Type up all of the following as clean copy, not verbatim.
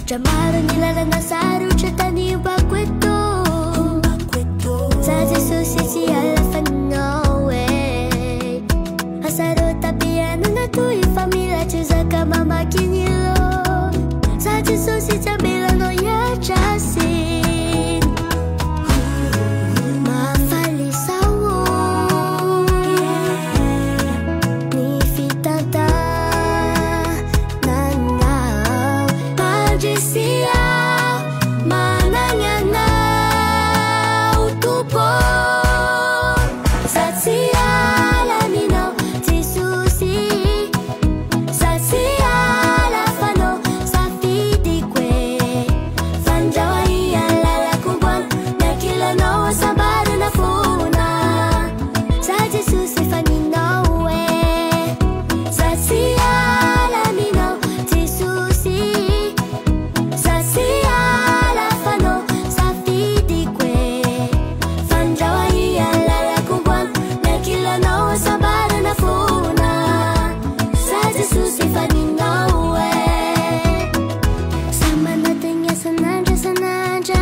Chiamare nilalana sarutra tany bakweto Sa Jesus itsy alafanao e Asaro tapiano na toy familatra zaka mamakinilo Sa Jesus itsy abelanao yatrasin Mafalisao Ni fitanta nanao Magisia mananyanao tupo Satsia laminao Jesusi Satsia lafano safidikwe Fanjawai alalakumbwan Nakilano sabaru na funa Sa Jesusi faninawe Satsia laminao Jesusi Satsia lafano safidikwe Fanjawai alalakumbwan Nakilano sabaru na funa Sa Jesusi faninawe Sama natin nga sanadya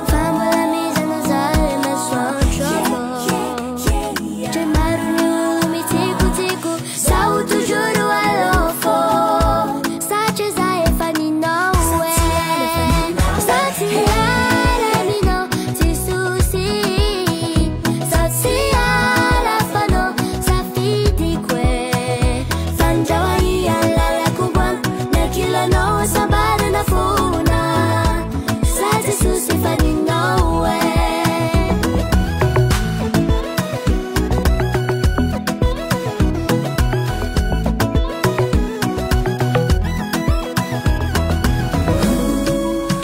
Famalamiza na zare na trouble Chimaru mitiko-tiko Sa utujuru alofo Sa chezae faninawe Satsia lamino Jesusi Satsia lafano safidikwe Fanjawai alalakumbwan Nakilano sabaru na funa Sa Jesusi faninawe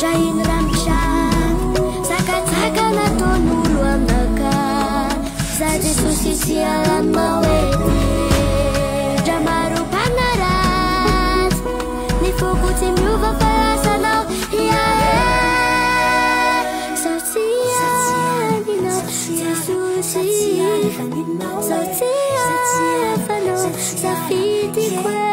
Jahin ramsha Saka-saka na tonulu amnaka Sa Jesusi sialan mawete Jamaru panarat Nifukuti mluva parasanao Hiae Satsia nino Jesusi Satsia fano Safidikwe